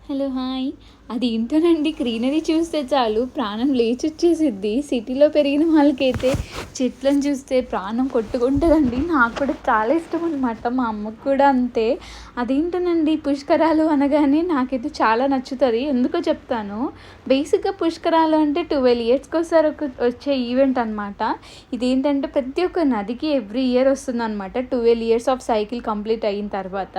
Hello hi. అది ఏంటోనండి, greenery చూస్తే చాలు ప్రాణం లేచొచ్చేసిద్ది. సిటీలో పెరిగిన వాళ్ళకైతే చెట్లను చూస్తే ప్రాణం కొట్టుకుంటుందండి. నాకు కూడా చాలా ఇష్టం అనమాట, మా అమ్మకు కూడా అంతే. అదేంటోనండి, పుష్కరాలు అనగానే నాకైతే చాలా నచ్చుతుంది. ఎందుకో చెప్తాను. బేసిక్గా పుష్కరాలు అంటే 12 ఇయర్స్కి ఒకసారి వచ్చే ఈవెంట్ అనమాట. ఇదేంటంటే ప్రతి ఒక్క నదికి ఎవ్రీ ఇయర్ వస్తుందన్నమాట, 12 ఇయర్స్ ఆఫ్ సైకిల్ కంప్లీట్ అయిన తర్వాత.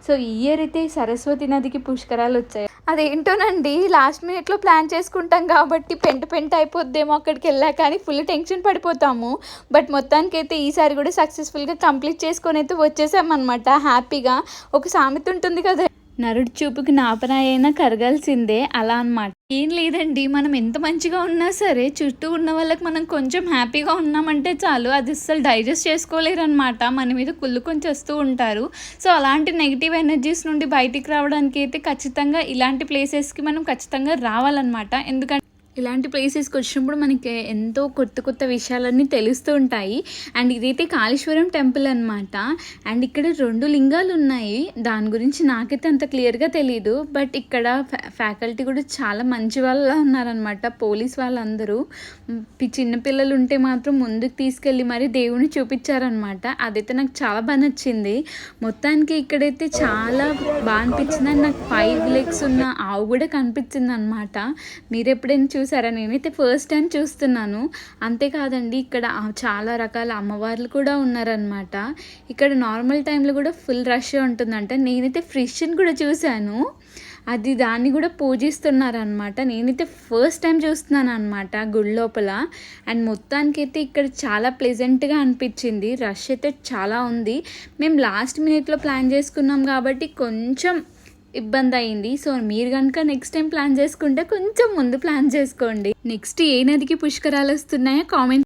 సో ఈ ఇయర్ అయితే సరస్వతి నదికి పుష్కరాలు వచ్చాయి. అదేంటోనండి, లాస్ట్ మినిట్లో ప్లాన్ చేసుకుంటాం కాబట్టి పెంట అయిపోద్దేమో అక్కడికి వెళ్ళాక అని ఫుల్ టెన్షన్ పడిపోతాము. బట్ మొత్తానికైతే ఈసారి కూడా సక్సెస్ఫుల్గా కంప్లీట్ చేసుకొని అయితే వచ్చేసామన్నమాట హ్యాపీగా. ఒక సామెత ఉంటుంది కదా, నరుడి చూపుకి నాపరాయి అయినా కరగాల్సిందే, అలా అనమాట. ఏం లేదండి, మనం ఎంత మంచిగా ఉన్నా సరే చుట్టూ ఉన్న వాళ్ళకి మనం కొంచెం హ్యాపీగా ఉన్నామంటే చాలు, అది అస్సలు డైజెస్ట్ చేసుకోలేరు అనమాట. మన మీద కుళ్ళుకొని వస్తూ ఉంటారు. సో అలాంటి నెగిటివ్ ఎనర్జీస్ నుండి బయటికి రావడానికి అయితే ఖచ్చితంగా ఇలాంటి ప్లేసెస్కి మనం ఖచ్చితంగా రావాలన్నమాట. ఎందుకంటే ఇలాంటి ప్లేసెస్కి వచ్చినప్పుడు మనకి ఎంతో కొత్త కొత్త విషయాలన్నీ తెలుస్తూ ఉంటాయి. అండ్ ఇదైతే కాళేశ్వరం టెంపుల్ అనమాట. అండ్ ఇక్కడ 2 లింగాలు ఉన్నాయి. దాని గురించి నాకైతే అంత క్లియర్గా తెలియదు. బట్ ఇక్కడ ఫ్యాకల్టీ కూడా చాలా మంచి వాళ్ళ ఉన్నారనమాట, పోలీస్ వాళ్ళందరూ. చిన్నపిల్లలు ఉంటే మాత్రం ముందుకు తీసుకెళ్ళి మరి దేవుని చూపించారనమాట. అదైతే నాకు చాలా బాగా నచ్చింది. మొత్తానికి ఇక్కడైతే చాలా బాగా అనిపించింది. అండ్ నాకు 5 లెగ్స్ ఉన్న ఆవు కూడా కనిపించింది అనమాట. మీరు ఎప్పుడైనా చూసారా? నేనైతే ఫస్ట్ టైం చూస్తున్నాను. అంతేకాదండి, ఇక్కడ చాలా రకాల అమ్మవార్లు కూడా ఉన్నారనమాట. ఇక్కడ నార్మల్ టైంలో కూడా ఫుల్ రష్ ఉంటుందంట. నేనైతే ఫిష్ని కూడా చూశాను, దాన్ని కూడా పూజిస్తున్నారనమాట. నేనైతే ఫస్ట్ టైం చూస్తున్నాను అనమాట గుడి లోపల. అండ్ మొత్తానికైతే ఇక్కడ చాలా ప్లెజెంట్గా అనిపించింది. రష్ అయితే చాలా ఉంది. మేము లాస్ట్ మినిట్లో ప్లాన్ చేసుకున్నాం కాబట్టి కొంచెం ఇబ్బంది అయింది. సో మీరు కనుక నెక్స్ట్ టైం ప్లాన్ చేసుకుంటే కొంచెం ముందు ప్లాన్ చేసుకోండి. నెక్స్ట్ ఏ నదికి పుష్కరాలు వస్తున్నాయో కామెంట్